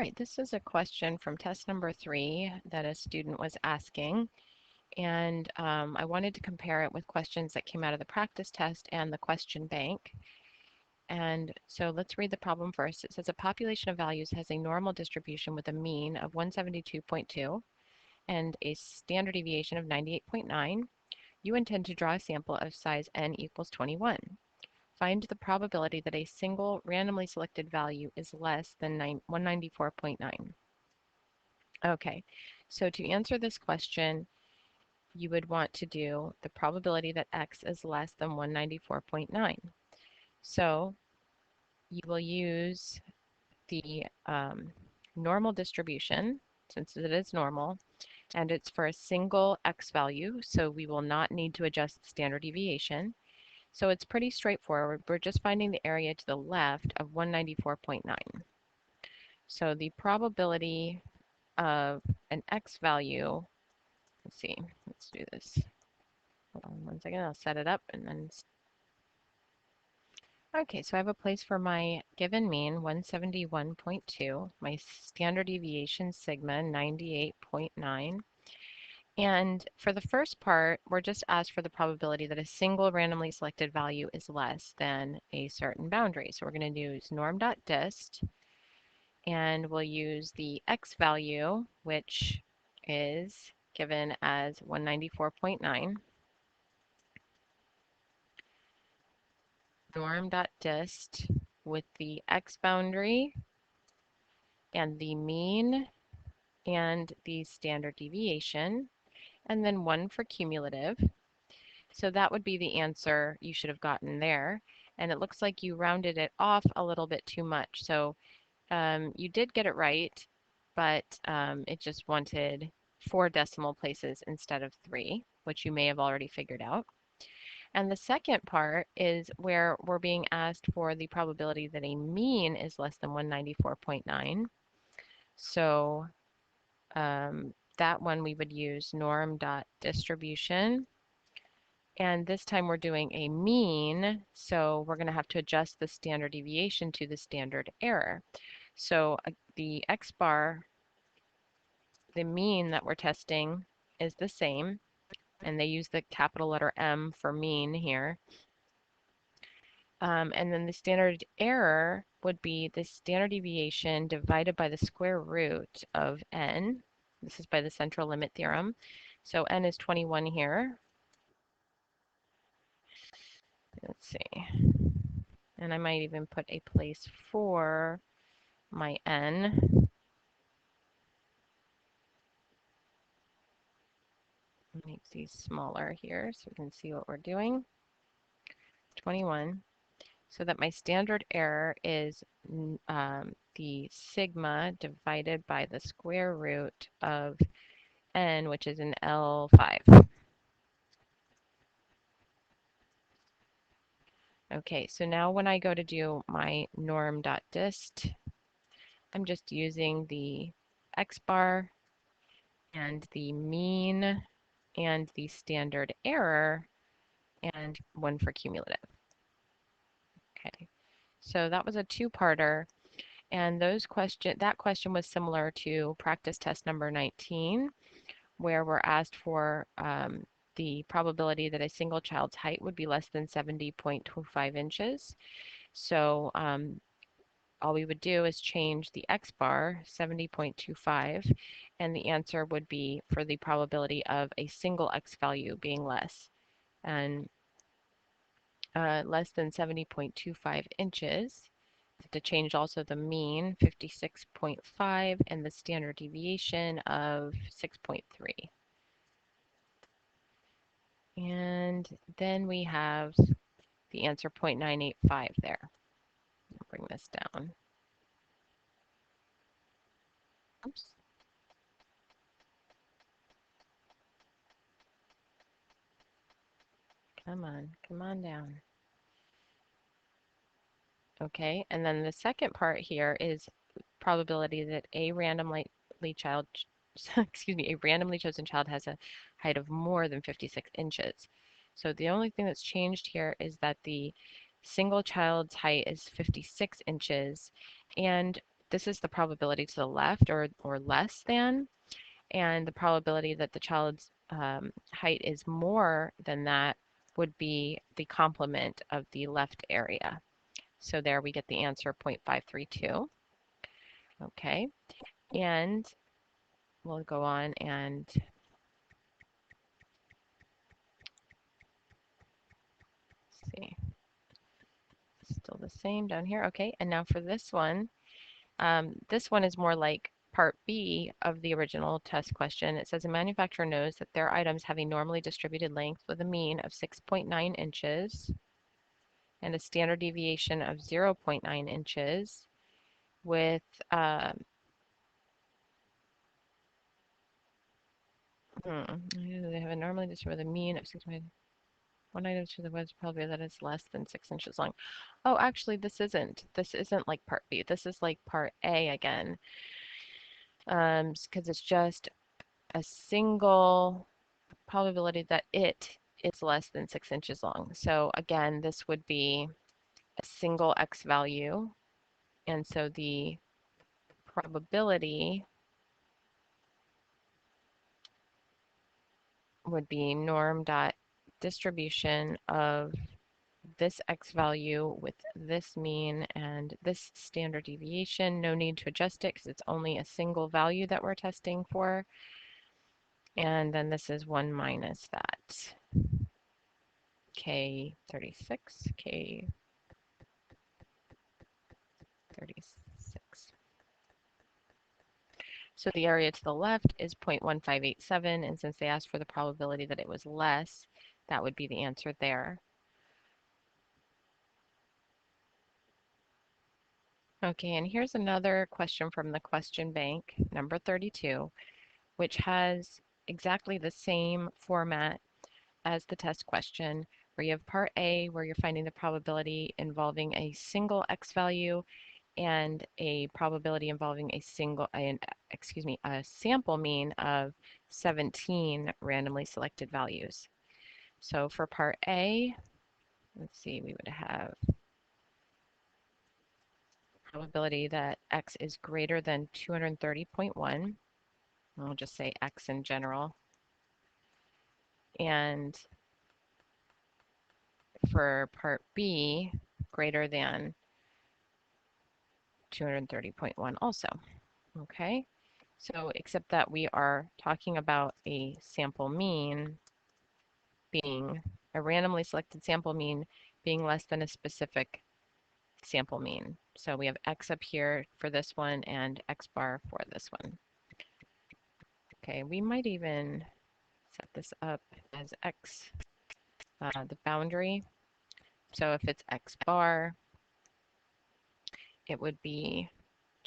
Right, this is a question from test number 3 that a student was asking, and I wanted to compare it with questions that came out of the practice test and the question bank. And so let's read the problem first. It says a population of values has a normal distribution with a mean of 172.2 and a standard deviation of 98.9. You intend to draw a sample of size n equals 21. Find the probability that a single randomly selected value is less than 194.9. Okay, so to answer this question, you would want to do the probability that x is less than 194.9. So you will use the normal distribution, since it is normal, and it's for a single x value, so we will not need to adjust the standard deviation. So it's pretty straightforward. We're just finding the area to the left of 194.9. So the probability of an x value, let's see, let's do this. Hold on one second, I'll set it up and then. Okay, so I have a place for my given mean, 171.2, my standard deviation sigma, 98.9. And for the first part, we're just asked for the probability that a single randomly selected value is less than a certain boundary. So we're going to use norm.dist, and we'll use the x value, which is given as 194.9. Norm.dist with the x boundary and the mean and the standard deviation, and then 1 for cumulative. So that would be the answer you should have gotten there. And it looks like you rounded it off a little bit too much. So you did get it right, but it just wanted 4 decimal places instead of 3, which you may have already figured out. And the second part is where we're being asked for the probability that a mean is less than 194.9. So that one we would use norm.distribution. And this time we're doing a mean, so we're going to have to adjust the standard deviation to the standard error. So the x bar, the mean that we're testing, is the same, and they use the capital letter M for mean here. And then the standard error would be the standard deviation divided by the square root of n. This is by the central limit theorem. So n is 21 here. Let's see. And I might even put a place for my n. Make these smaller here so we can see what we're doing. 21. So that my standard error is the sigma divided by the square root of n, which is an L5. Okay, so now when I go to do my norm.dist, I'm just using the x bar and the mean and the standard error and 1 for cumulative. Okay, so that was a two-parter, and that question was similar to practice test number 19, where we're asked for the probability that a single child's height would be less than 70.25 inches. So all we would do is change the x bar, 70.25, and the answer would be for the probability of a single x value being less. And less than 70.25 inches. To change also the mean, 56.5, and the standard deviation of 6.3. And then we have the answer 0.985 there. I'll bring this down. Oops. Come on down. Okay, and then the second part here is probability that a randomly chosen child has a height of more than 56 inches. So the only thing that's changed here is that the single child's height is 56 inches, and this is the probability to the left or less than, and the probability that the child's height is more than that would be the complement of the left area. So there we get the answer 0.532. Okay, and we'll go on and see. Still the same down here. Okay, and now for this one is more like part B of the original test question. It says a manufacturer knows that their items have a normally distributed length with a mean of 6.9 inches and a standard deviation of 0.9 inches with they have a normally distributed mean of 6.9. One item to the web's probably that is less than 6 inches long. Oh, actually, this isn't. This isn't like part B. This is like part A again, because it's just a single probability that it is less than 6 inches long. So again, this would be a single x value, and so the probability would be norm dot distribution of this x value with this mean and this standard deviation. No need to adjust it because it's only a single value that we're testing for. And then this is 1 minus that. K36, K36. So the area to the left is 0.1587, and since they asked for the probability that it was less, that would be the answer there. Okay, and here's another question from the question bank, number 32, which has exactly the same format as the test question, where you have part A, where you're finding the probability involving a single x value and a probability involving a sample mean of 17 randomly selected values. So for part A, let's see, we would have probability that x is greater than 230.1. I'll just say x in general. And for part B, greater than 230.1 also. Okay, so except that we are talking about a sample mean being a randomly selected sample mean being less than a specific sample mean. So we have x up here for this one and x bar for this one. Okay, we might even set this up as x, the boundary. So if it's x bar, it would be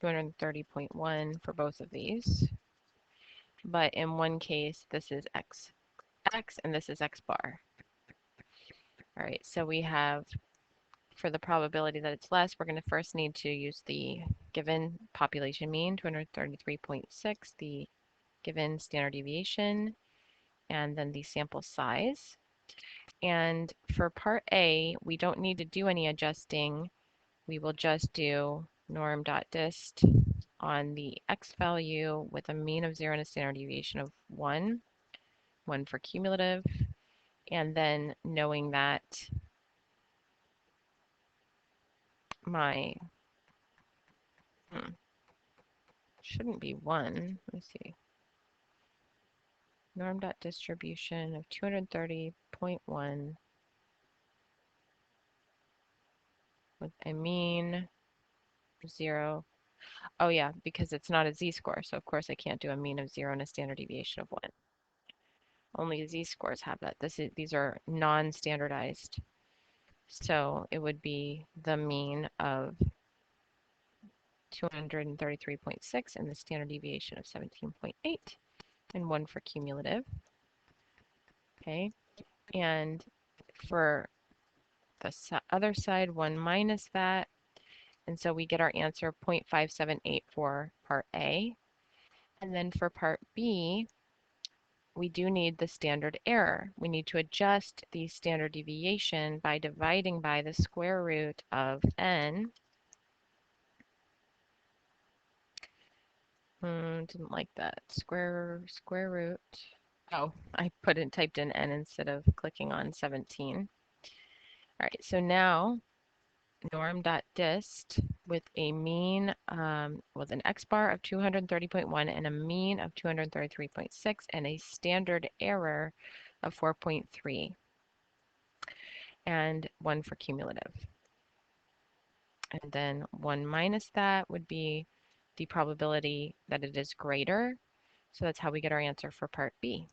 230.1 for both of these. But in one case, this is x and this is x bar. All right, so we have, for the probability that it's less, we're going to first need to use the given population mean, 233.6, the given standard deviation, and then the sample size. And for part A, we don't need to do any adjusting. We will just do norm.dist on the x value with a mean of 0 and a standard deviation of 1 for cumulative, and then knowing that my shouldn't be 1. Let me see. Norm.distribution of 230.1 with a mean 0. Oh yeah, because it's not a z-score, so of course I can't do a mean of 0 and a standard deviation of 1. Only z-scores have that. These are non-standardized. So it would be the mean of 233.6 and the standard deviation of 17.8 and 1 for cumulative. Okay, and for the other side, 1 minus that, and so we get our answer 0.578 for part A. And then for part B, we do need the standard error. We need to adjust the standard deviation by dividing by the square root of n. didn't like that. Square root. Oh, I typed in n instead of clicking on 17. All right, so now norm.dist with a mean, with an x bar of 230.1 and a mean of 233.6 and a standard error of 4.3 and 1 for cumulative. And then 1 minus that would be the probability that it is greater. So that's how we get our answer for part B.